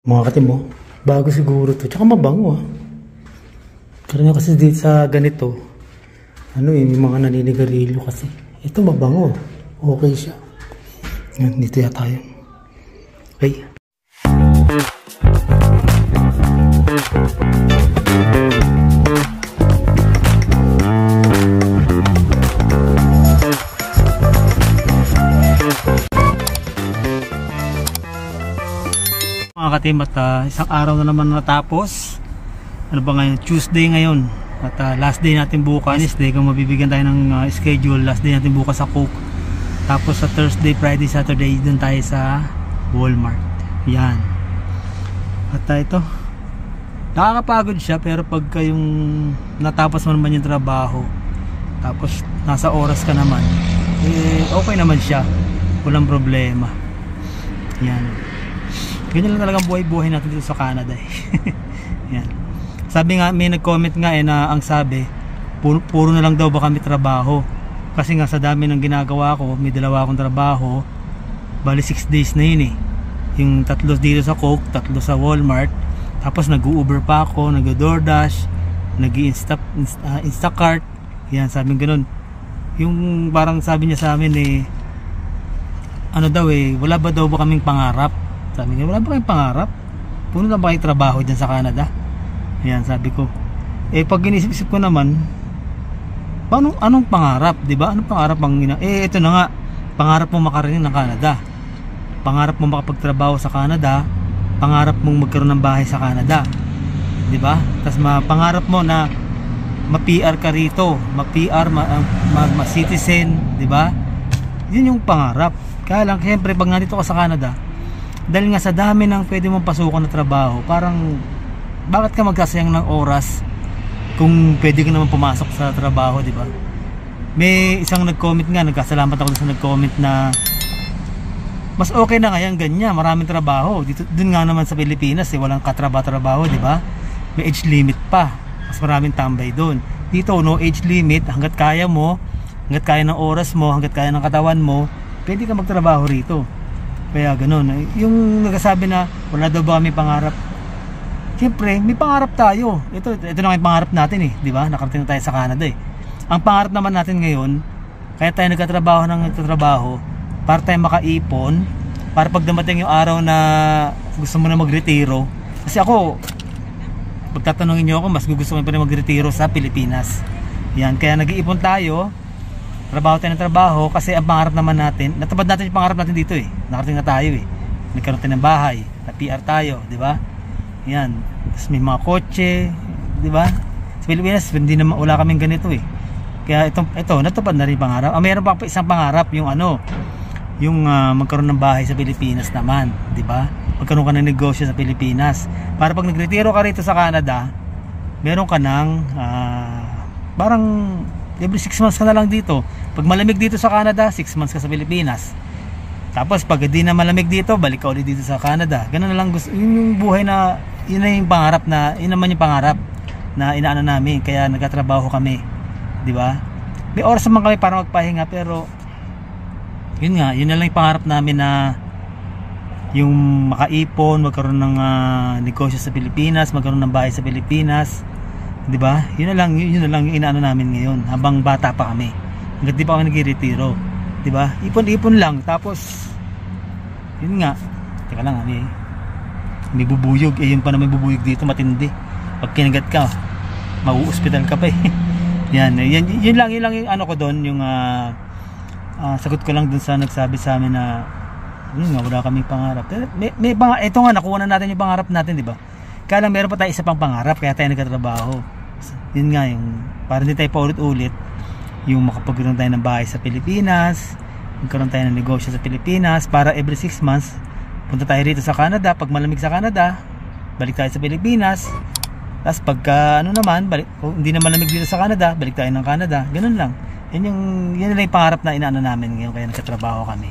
Mga kati mo, bago siguro to. Tsaka mabango ah. Karamihan kasi dito sa ganito, may mga naninigarilyo kasi. Ito mabango. Okay siya. Yan, dito yata yun. Okay. Mga katim, at isang araw na naman natapos. Ano ba ngayon? Tuesday ngayon. At last day natin bukas. Wednesday, kung mabibigyan tayo ng schedule, last day natin bukas sa Coke. Tapos sa Thursday, Friday, Saturday, dun tayo sa Walmart. Yan. At ito, nakakapagod siya, pero pagka yung natapos mo naman yung trabaho, tapos nasa oras ka naman, okay naman siya. Walang problema. Yan. Ganyan lang talagang buhay-buhay natin dito sa Canada eh. Yan. Sabi nga, may nag-comment nga na ang sabi, puro na lang daw ba kami trabaho. Kasi nga sa dami ng ginagawa ko, may dalawa akong trabaho, bali 6 days na yun eh. Yung 3 dito sa Coke, 3 sa Walmart, tapos nag-Uber pa ako, nag-DoorDash, nag-Instacart. Yan, sabi ganun. Yung parang sabi niya sa amin wala ba daw ba kaming pangarap? Sabi niya, wala ba kayong pangarap? Puno na ba kayo trabaho dyan sa Canada? Ayan, sabi ko. Pag inisip ko naman, anong pangarap? Diba? Anong pangarap ito na nga, pangarap mo makarating ng Canada. Pangarap mo makapagtrabaho sa Canada. Pangarap mong magkaroon ng bahay sa Canada. Diba? Tapos pangarap mo na ma-PR ka rito. Ma-PR, ma-citizen. Diba? Yun yung pangarap. Kaya lang, siyempre, pag nandito ka sa Canada, dahil nga sa dami ng pwede mong pasukan na trabaho, parang bakit ka magkasayang ng oras kung pwede ka naman pumasok sa trabaho, di ba? May isang nag-comment nga, nagkasalamat ako sa nag-comment na mas okay na ngayon ganyan, maraming trabaho. Dun nga naman sa Pilipinas, walang katrabaho-trabaho, di ba? May age limit pa, mas maraming tambay doon. Dito, no age limit, hanggat kaya mo, hanggat kaya ng oras mo, hanggat kaya ng katawan mo, pwede ka magtrabaho rito. Kaya ganun. Yung nagsasabi na wala daw ba kami pangarap, siyempre may pangarap tayo. Ito na yung pangarap natin eh, di ba? Nakarating na tayo sa Canada eh. Ang pangarap naman natin ngayon, kaya tayo nagtatrabaho para tayo makaipon, para pag dumating yung araw na gusto mo na magretiro. Kasi ako, pagtatanungin nyo ako, mas gusto ko pa rin magretiro sa Pilipinas. Yan, kaya nag-iipon tayo, trabaho tayo ng trabaho, kasi ang pangarap naman natin, natupad natin yung pangarap natin dito eh. Nakarating na tayo eh. Nagkaroon tayo ng bahay, na PR tayo, di ba? Yan. Tapos may mga kotse, di ba? Sa Pilipinas, wala kaming ganito eh. Kaya ito natupad na rin yung pangarap. Mayroon pa isang pangarap, yung magkaroon ng bahay sa Pilipinas naman, di ba? Magkaroon ka ng negosyo sa Pilipinas. Para pag nagretiro ka rito sa Canada, meron ka ng parang every 6 months ka na lang dito. Pag malamig dito sa Canada, 6 months ka sa Pilipinas. Tapos pag di na malamig dito, balik ka ulit dito sa Canada. Ganun na lang gusto. Yun yung buhay na, yun na yung pangarap na, yun naman yung pangarap na inaano namin. Kaya nagtatrabaho kami. Di ba? May oras naman kami para magpahinga, pero yun nga, yun na lang yung pangarap namin na yung makaipon, magkaroon ng negosyo sa Pilipinas, magkaroon ng bahay sa Pilipinas. Di ba? Yun na lang yung inaano namin ngayon habang bata pa kami. Hangga't di pa kami nagre-retiro. Di ba? Ipon-ipon lang, tapos yun nga. Teka lang, may bubuyog. Yun pa na may bubuyog dito, matindi. Pag kinagat ka, mau-hospital ka pa eh. Yun lang yung ano ko doon, yung sagot ko lang doon sa nagsabi sa amin na yun nga, wala kaming pangarap. Ito nga, nakuha na natin yung pangarap natin, di ba? Kaya lang meron pa tayo isa pang pangarap, kaya tayo nagtatrabaho. Yun nga, yung para hindi tayo paulit-ulit, yung makapagkaroon tayo ng bahay sa Pilipinas, magkaroon tayo ng negosyo sa Pilipinas, para every 6 months punta tayo rito sa Canada. Pag malamig sa Canada, balik tayo sa Pilipinas. Tapos pagka hindi na malamig dito sa Canada, balik tayo ng Canada. Ganun lang. Yan lang yung pangarap na inaano namin ngayon, kaya nagkatrabaho kami.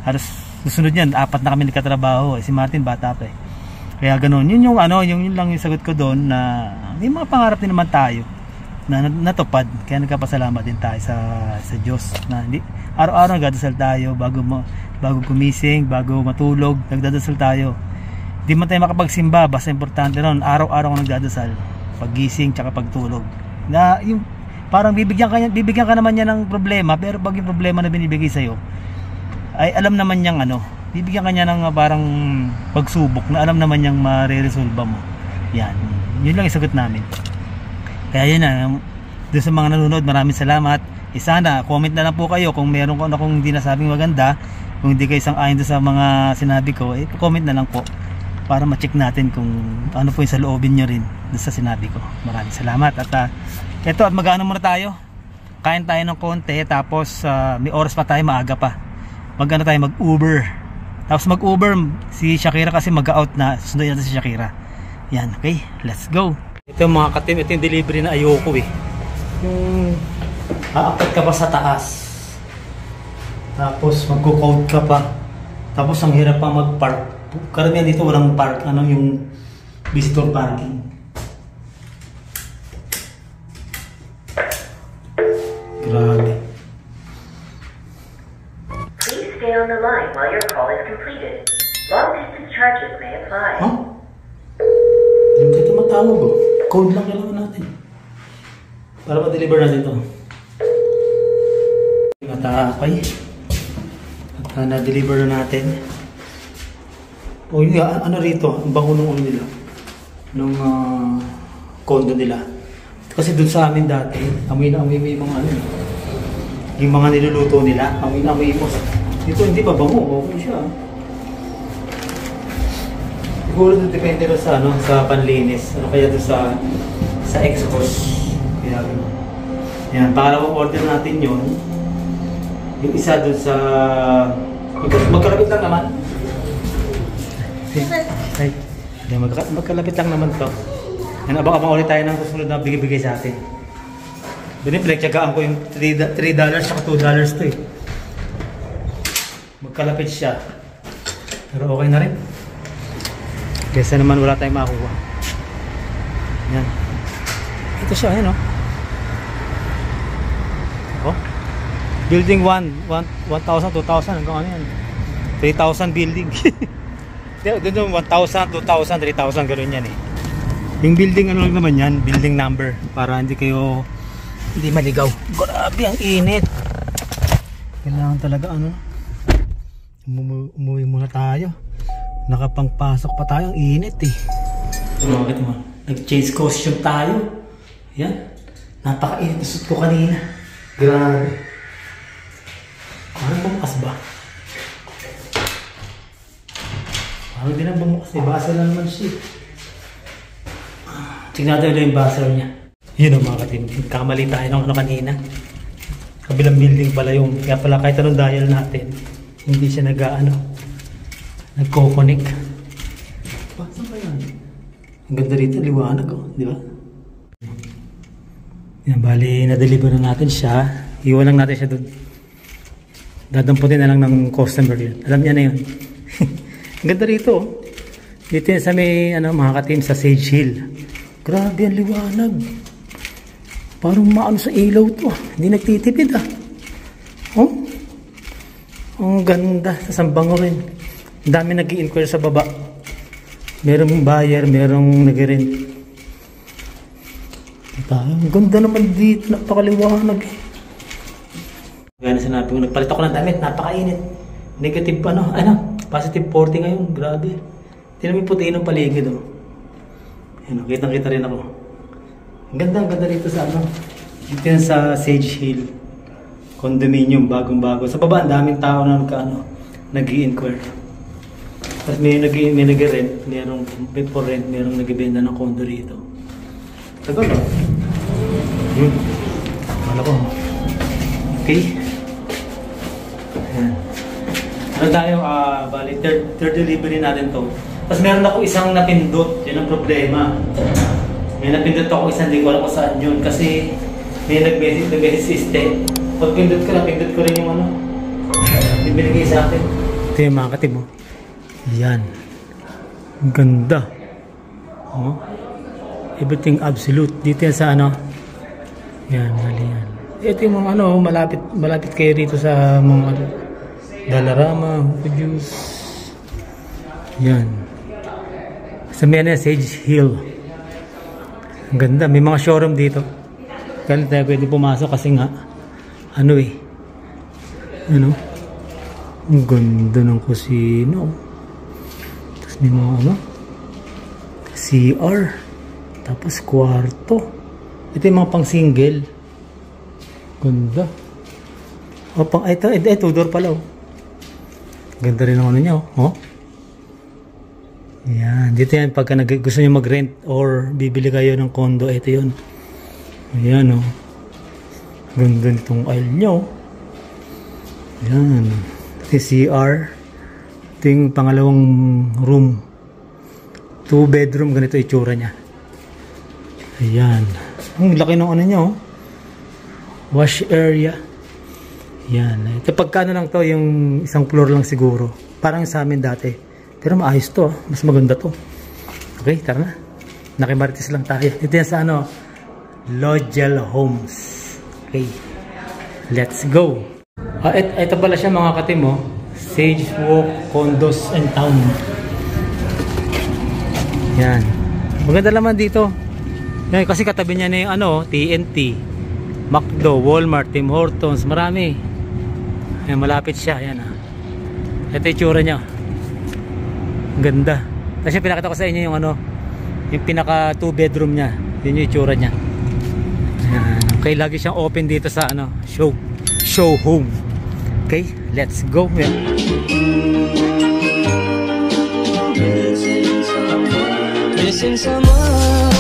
Halos susunod yan, 4 na kami nagkatrabaho. Si Martin bata pa eh. Kaya ganun, yun lang yung sagot ko doon, na may mga pangarap din naman tayo na natupad. Kaya nagkapasalamat din tayo sa Diyos na araw-araw nagdadasal tayo bago gumising, bago matulog, nagdadasal tayo. Di man tayo makapagsimba, basta importante ron, araw-araw ang nagdadasal, paggising tsaka pagtulog. Na yung parang bibigyan ka naman niya ng problema, pero pag yung problema na binibigay sa iyo ay alam naman niyang bibigyan ka niya ng parang pagsubok na alam naman niyang mareresolba mo. Yan. Yun lang isagot namin. Kaya yun na, doon sa mga nanonood, maraming salamat. Sana comment na lang po kayo kung meron ko na kung hindi nasabing maganda, kung hindi kayo sang-ayon sa mga sinabi ko, comment na lang po para ma-check natin kung ano po yung sa loobin nyo rin sa sinabi ko. Maraming salamat. At eto, at mag-ano muna tayo, kain tayo ng konti, tapos may oras pa tayo, maaga pa, mag-Uber. Tapos mag-Uber si Shakira kasi mag-out na, sunod natin si Shakira. Yan, okay, let's go. Ito mga katim, ito yung delivery na ayoko yung aakyat ka pa sa taas, tapos magko-code ka pa, tapos ang hirap pa mag-park. Karamihan dito walang park, yung visitor parking. Grabe. Please stay on the line while your call is completed. Long distance charges may apply. Huh? Hindi ito matawag Code lang kailangan natin para ma-deliver natin ito. Natapay. At na-deliver na natin. O yun, rito, ang bango nung nila, nung condo nila. Kasi dun sa amin dati, amoy na amoy may mga yung mga niluluto nila, amoy na amoy mo. Dito hindi pa bango, okay siya. Siguro dun depende sa sa panlinis, kaya dun sa exhaust. Kaya yan, pangalawang order natin yun. Yung isa dun sa magkalapit lang naman. Ay, magkalapit lang naman to. Yan, abang-abang ulit tayo ng susunod na bigay sa atin. Doon pinagtyagaan ko yung $3 at $2 to magkalapit siya. Pero okay na rin. Kesa naman wala tayong makuha. Yan. Ito siya, yan Building 1, 1,000, 2,000, hanggang yan. 3,000 building. Doon yung 1,000, 2,000, 3,000, gano'n yan Yung building lang naman yan, building number, para hindi maligaw. Grabe, ang init. Kailangan talaga umuwi muna tayo. Nakapangpasok pa tayo, ang init Bakit mo? Nag-change costume tayo. Yan. Napaka-init na suit ko kanina. Grabe. Parang bumukas ba? Parang din ang bumukas Basel na naman siya. Tignan natin yung basel niya. Yun ang mga katim. Kamali tayo ng kanina. Kabilang building pala yung. Kaya pala kahit anong dial natin, hindi siya nagko-connect. Saan ba yan? Ang ganda rito, liwanag di ba? Yan, bali, na-deliver na natin siya. Iwan lang natin siya doon. Dadamputin na lang ng customer yun. Alam niya na yun. Ang ganda rito. Dito yan sa may mga katim sa Sage Hill. Grabe ang liwanag. Parang sa ilaw to Hindi nagtitipid Ang ganda. Sa Sambango rin. Ang dami nag-i-inquire sa baba. Merong buyer, merong nag-rent. Ang ganda naman dito. Napakaliwanag Gaya na sinabi ko, nagpalit ako ng damit. Napakainit. Negative positive 40 ngayon. Grabe. Tingnan mo yung puti ng paligid kitang-kita rin ako. Ang ganda rito sa dito yan sa Sage Hill condominium, bagong-bago. Sa baba, ang daming tao na nag-i-inquire. Tapos may nag-rent, merong for rent, merong nag-ibenta ng condo rito. Tagal Yun. Wala ko. Okay. Ayan. Tayo, bali, third delivery natin to. Tapos meron ako isang napindot, yun ang problema. May napindot ako isang, hindi ko alam kung saan yun. Kasi may nag-message system. Pag pindot ko, napindot ko rin yung yung binigay sa akin. Ito yung mga katib mo. Yan. Ang ganda. Everything absolute. Dito yan sa yan, mali yan. Ito yung mga malapit kayo dito sa mga Dalarama, Juice. Yan. Sa may ano, Sage Hill. Ang ganda, may mga showroom dito. Kaya tayo pwede pumasok kasi nga ano eh. Ano? Ang ganda ng kusino. Tapos may mga ano? CR. Tapos kwarto. Ito yung mga pang single. Ganda. O, pang, ito, two-door pala oh. Ganda rin ang ano niya oh. Ayan. Dito yan pagka gusto nyo mag-rent or bibili kayo ng condo. Ito yun. Ayan oh. Ganda nitong aisle nyo. Ayan. Ito yung CR. Ito yung pangalawang room. 2 bedroom. Ganito itsura niya. Ayan. Ang laki ng ano niya oh. Wash area. Yan. Ito pagkano lang to, yung isang floor lang siguro. Parang sa amin dati. Pero maayos to. Mas maganda to. Okay, tara na. Nakimarites lang tayo. Ito yan sa ano, Logel Homes. Okay. Let's go. Ito pala siya mga katim mo. Sage Walk Condos and Town. Yan. Maganda naman dito. Yan, kasi katabi niya na yung ano, TNT. McDo, Walmart, Tim Hortons, marami. Ayan, malapit siya. Ayan, ah. Ito yung tsura niya. Ang ganda. Tapos yung pinakita ko sa inyo yung ano, yung pinaka 2 bedroom niya. Yun yung tsura niya. Ayan. Okay, lagi siyang open dito sa ano, show home. Okay, let's go. Ayan. Missing someone